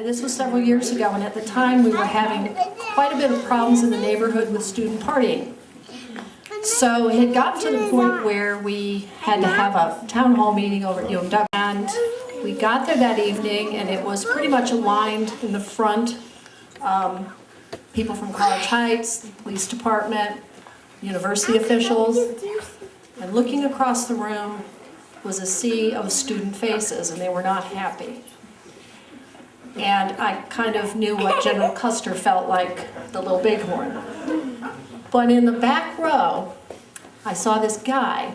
This was several years ago, and at the time we were having quite a bit of problems in the neighborhood with student partying. So it had gotten to the point where we had to have a town hall meeting over at UMW. And we got there that evening, and it was pretty much aligned in the front. People from College Heights, the police department, university officials. And looking across the room was a sea of student faces, and they were not happy. And I kind of knew what General Custer felt like, the little bighorn. But in the back row, I saw this guy,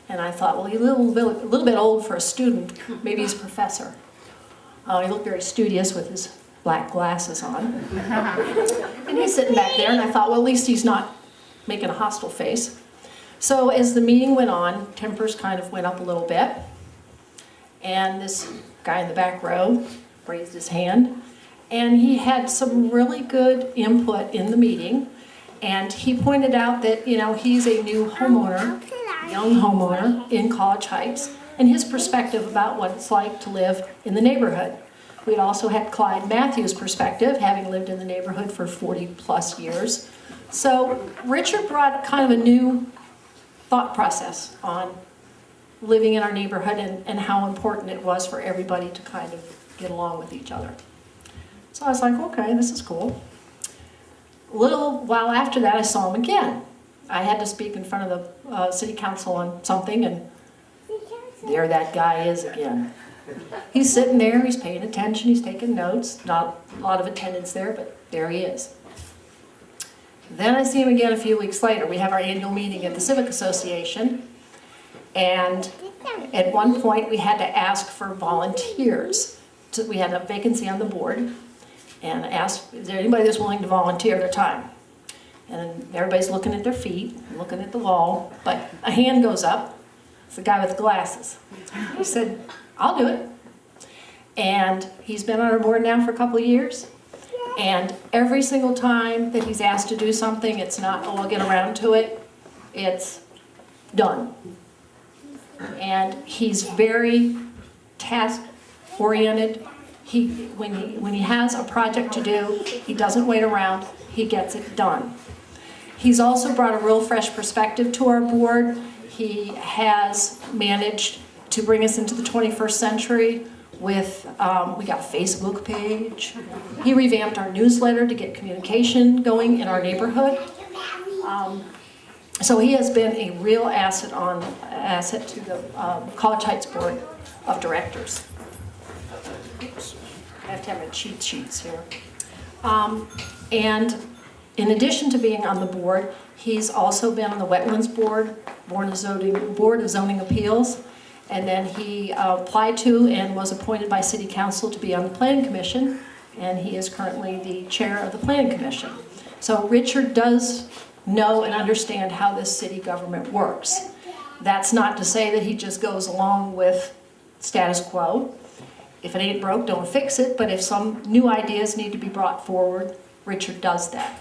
and I thought, well, he's a little bit old for a student. Maybe he's a professor. He looked very studious with his black glasses on. And he's sitting back there, and I thought, well, at least he's not making a hostile face. So as the meeting went on, tempers kind of went up a little bit. And this guy in the back row raised his hand, and he had some really good input in the meeting. And he pointed out that, you know, he's a new homeowner, young homeowner in College Heights, and his perspective about what it's like to live in the neighborhood. We'd also had Clyde Matthews' perspective, having lived in the neighborhood for 40+ years. So Richard brought kind of a new thought process on living in our neighborhood and how important it was for everybody to kind of get along with each other. So I was like, okay, this is cool. A little while after that, I saw him again. I had to speak in front of the city council on something, and there that guy is again. He's sitting there, he's paying attention, he's taking notes. Not a lot of attendance there, but there he is. Then I see him again a few weeks later. We have our annual meeting at the Civic Association, and at one point we had to ask for volunteers. So we had a vacancy on the board, and asked, is there anybody that's willing to volunteer their time? And everybody's looking at their feet, looking at the wall, but a hand goes up. It's the guy with the glasses. He said, I'll do it. And he's been on our board now for a couple of years. And every single time that he's asked to do something, it's not, oh, I'll get around to it. It's done. And he's very task-oriented. When he has a project to do, he doesn't wait around, he gets it done. He's also brought a real fresh perspective to our board. He has managed to bring us into the 21st century with, we got a Facebook page. He revamped our newsletter to get communication going in our neighborhood. So he has been a real asset to the College Heights Board of Directors. I have to have my cheat sheets here. And in addition to being on the board, he's also been on the Wetlands Board, Board of Zoning Appeals, and then he applied to and was appointed by City Council to be on the Planning Commission, and he is currently the chair of the Planning Commission. So Richard does know and understand how this city government works. That's not to say that he just goes along with status quo. If it ain't broke, don't fix it, but if some new ideas need to be brought forward, Richard does that.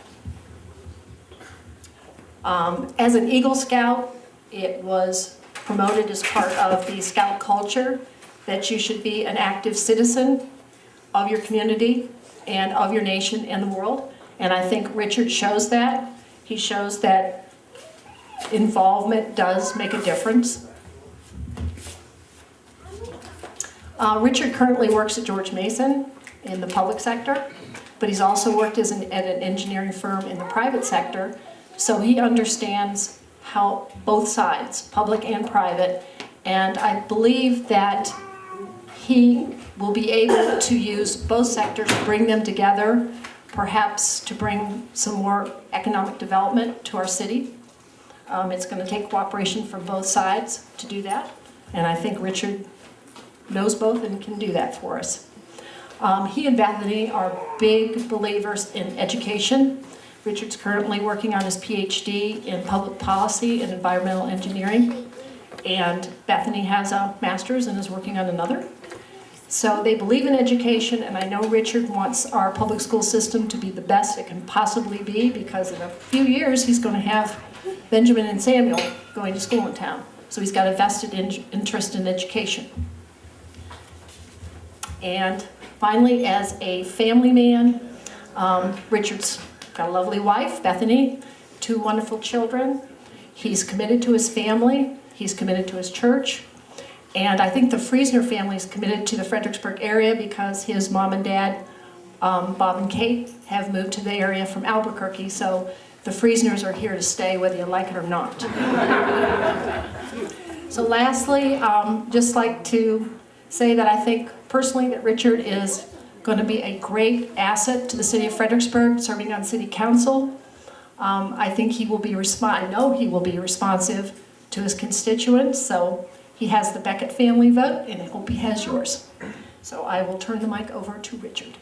As an Eagle Scout, it was promoted as part of the Scout culture that you should be an active citizen of your community and of your nation and the world. And I think Richard shows that. He shows that involvement does make a difference. Richard currently works at George Mason in the public sector, but he's also worked at an engineering firm in the private sector, so he understands how both sides, public and private, and I believe that he will be able to use both sectors, bring them together, perhaps to bring some more economic development to our city. It's going to take cooperation from both sides to do that, and I think Richard knows both and can do that for us. He and Bethany are big believers in education. Richard's currently working on his PhD in public policy and environmental engineering, and Bethany has a master's and is working on another. So they believe in education, and I know Richard wants our public school system to be the best it can possibly be, because in a few years he's going to have Benjamin and Samuel going to school in town. So he's got a vested interest in education. And Finally, as a family man, Richard's got a lovely wife, Bethany, 2 wonderful children. He's committed to his family. He's committed to his church. And I think the Friesner family is committed to the Fredricksburg area because his mom and dad, Bob and Kate, have moved to the area from Albuquerque. So the Friesners are here to stay whether you like it or not. So lastly, just like to say that I think personally that Richard is going to be a great asset to the city of Fredericksburg, serving on city council. I think he will be I know he will be responsive to his constituents, so he has the Beckett family vote, and I hope he has yours. So I will turn the mic over to Richard.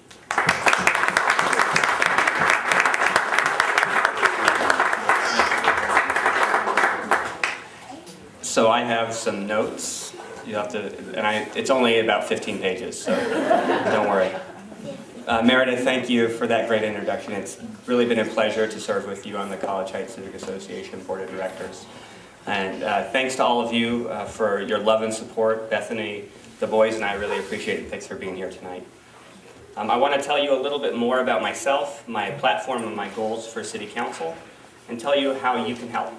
So I have some notes. You have to, and it's only about 15 pages, so don't worry. Meredith, thank you for that great introduction. It's really been a pleasure to serve with you on the College Heights Civic Association Board of Directors. And thanks to all of you for your love and support. Bethany, the boys, and I really appreciate it. Thanks for being here tonight. I want to tell you a little bit more about myself, my platform, and my goals for City Council, and tell you how you can help.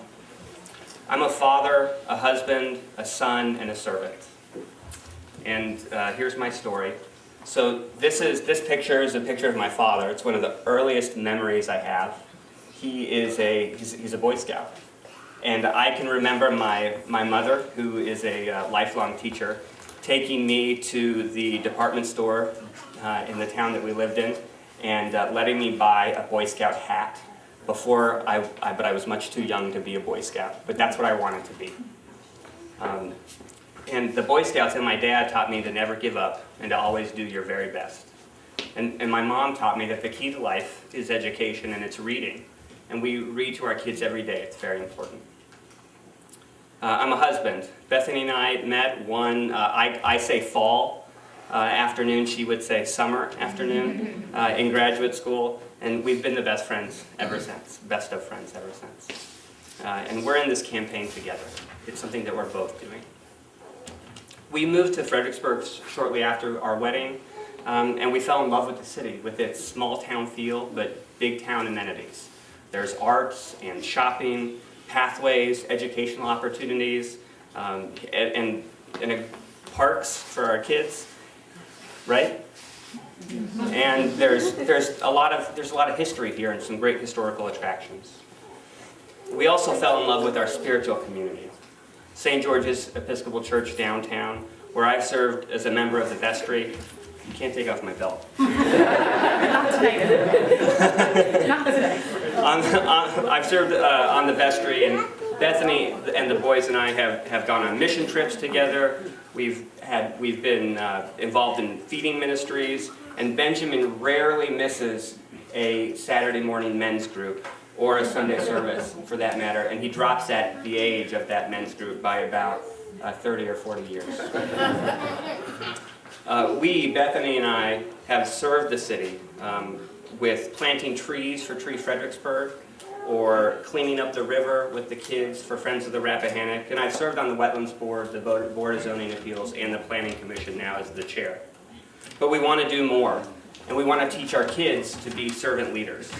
I'm a father, a husband, a son, and a servant. And here's my story. So this picture is a picture of my father. It's one of the earliest memories I have. He's a Boy Scout. And I can remember my mother, who is a lifelong teacher, taking me to the department store in the town that we lived in and letting me buy a Boy Scout hat but I was much too young to be a Boy Scout, but that's what I wanted to be. And the Boy Scouts and my dad taught me to never give up and to always do your very best. And my mom taught me that the key to life is education and it's reading. And we read to our kids every day. It's very important. I'm a husband. Bethany and I met one, I say fall afternoon, she would say summer afternoon in graduate school. And we've been the best friends ever since, best of friends ever since. And we're in this campaign together. It's something that we're both doing. We moved to Fredericksburg shortly after our wedding, and we fell in love with the city, with its small town feel, but big town amenities. There's arts and shopping, pathways, educational opportunities, and parks for our kids, right? And there's a lot of history here and some great historical attractions. We also fell in love with our spiritual community. St. George's Episcopal Church downtown, where I served as a member of the vestry. You can't take off my belt. Not today. Not today. I've served on the vestry, and Bethany and the boys and I have gone on mission trips together. We've been involved in feeding ministries, and Benjamin rarely misses a Saturday morning men's group or a Sunday service, for that matter, and he drops at the age of that men's group by about 30 or 40 years. Bethany and I, have served the city with planting trees for Tree Fredericksburg, or cleaning up the river with the kids for Friends of the Rappahannock, and I've served on the Wetlands Board, the Board of Zoning Appeals, and the Planning Commission now as the chair. But we want to do more, and we want to teach our kids to be servant leaders.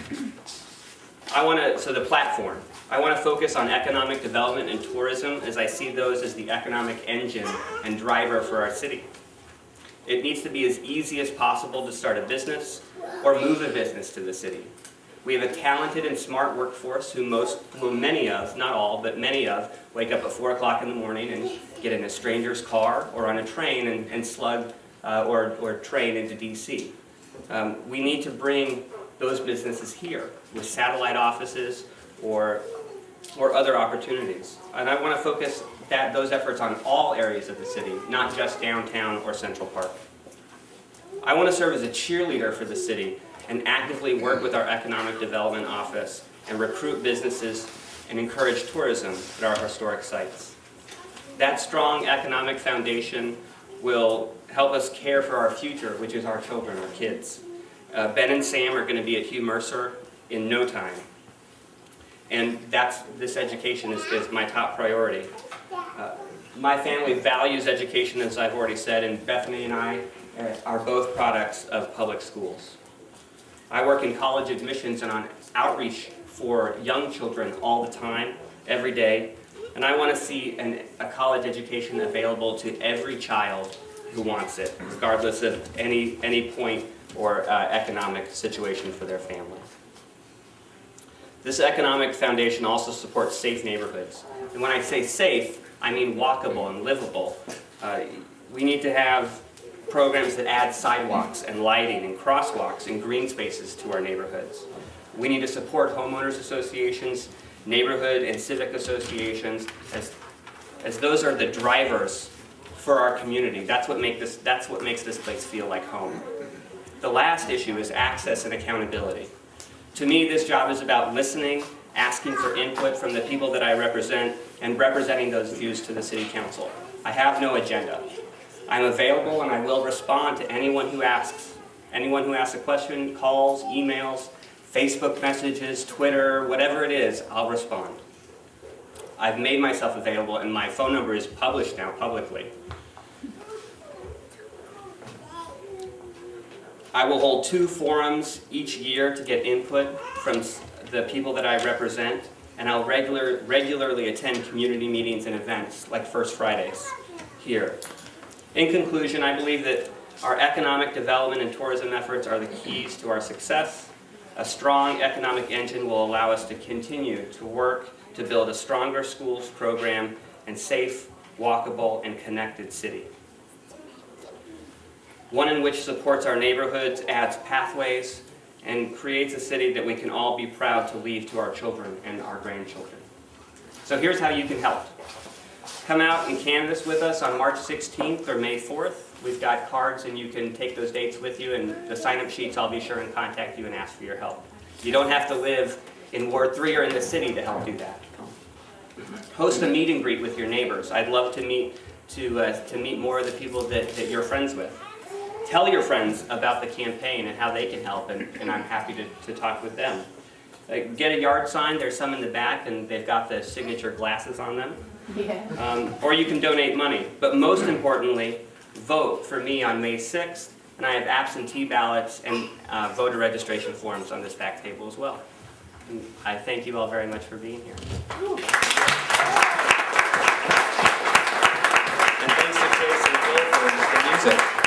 So the platform. I want to focus on economic development and tourism, as I see those as the economic engine and driver for our city. It needs to be as easy as possible to start a business or move a business to the city. We have a talented and smart workforce who many of, not all, but many of, wake up at 4 o'clock in the morning and get in a stranger's car or on a train and slug or train into DC. We need to bring those businesses here with satellite offices or other opportunities. And I want to focus those efforts on all areas of the city, not just downtown or Central Park. I want to serve as a cheerleader for the city and actively work with our Economic Development Office and recruit businesses and encourage tourism at our historic sites. That strong economic foundation will help us care for our future, which is our children, our kids. Ben and Sam are going to be at Hugh Mercer in no time. And this education is my top priority. My family values education, as I've already said, and Bethany and I are both products of public schools. I work in college admissions and on outreach for young children all the time, every day, and I want to see a college education available to every child who wants it, regardless of any point or economic situation for their family. This economic foundation also supports safe neighborhoods. And when I say safe, I mean walkable and livable. We need to have programs that add sidewalks and lighting and crosswalks and green spaces to our neighborhoods. We need to support homeowners associations, neighborhood and civic associations, as those are the drivers for our community. That's what makes this place feel like home. The last issue is access and accountability. To me, this job is about listening, asking for input from the people that I represent, and representing those views to the City Council. I have no agenda. I'm available and I will respond to anyone who asks. Anyone who asks a question, calls, emails, Facebook messages, Twitter, whatever it is, I'll respond. I've made myself available and my phone number is published now publicly. I will hold 2 forums each year to get input from the people that I represent, and I'll regularly attend community meetings and events like First Fridays here. In conclusion, I believe that our economic development and tourism efforts are the keys to our success. A strong economic engine will allow us to continue to work to build a stronger schools program and safe, walkable, and connected city. One in which supports our neighborhoods, adds pathways, and creates a city that we can all be proud to leave to our children and our grandchildren. So here's how you can help. Come out and canvass with us on March 16th or May 4th. We've got cards and you can take those dates with you, and the sign-up sheets, I'll be sure and contact you and ask for your help. You don't have to live in Ward 3 or in the city to help do that. Host a meet and greet with your neighbors. I'd love to meet more of the people that you're friends with. Tell your friends about the campaign and how they can help, and I'm happy to talk with them. Get a yard sign. There's some in the back, and they've got the signature glasses on them. Yeah. Or you can donate money. But most importantly, vote for me on May 6th, and I have absentee ballots and voter registration forms on this back table as well. And I thank you all very much for being here. And thanks to Chase and Phil for the music.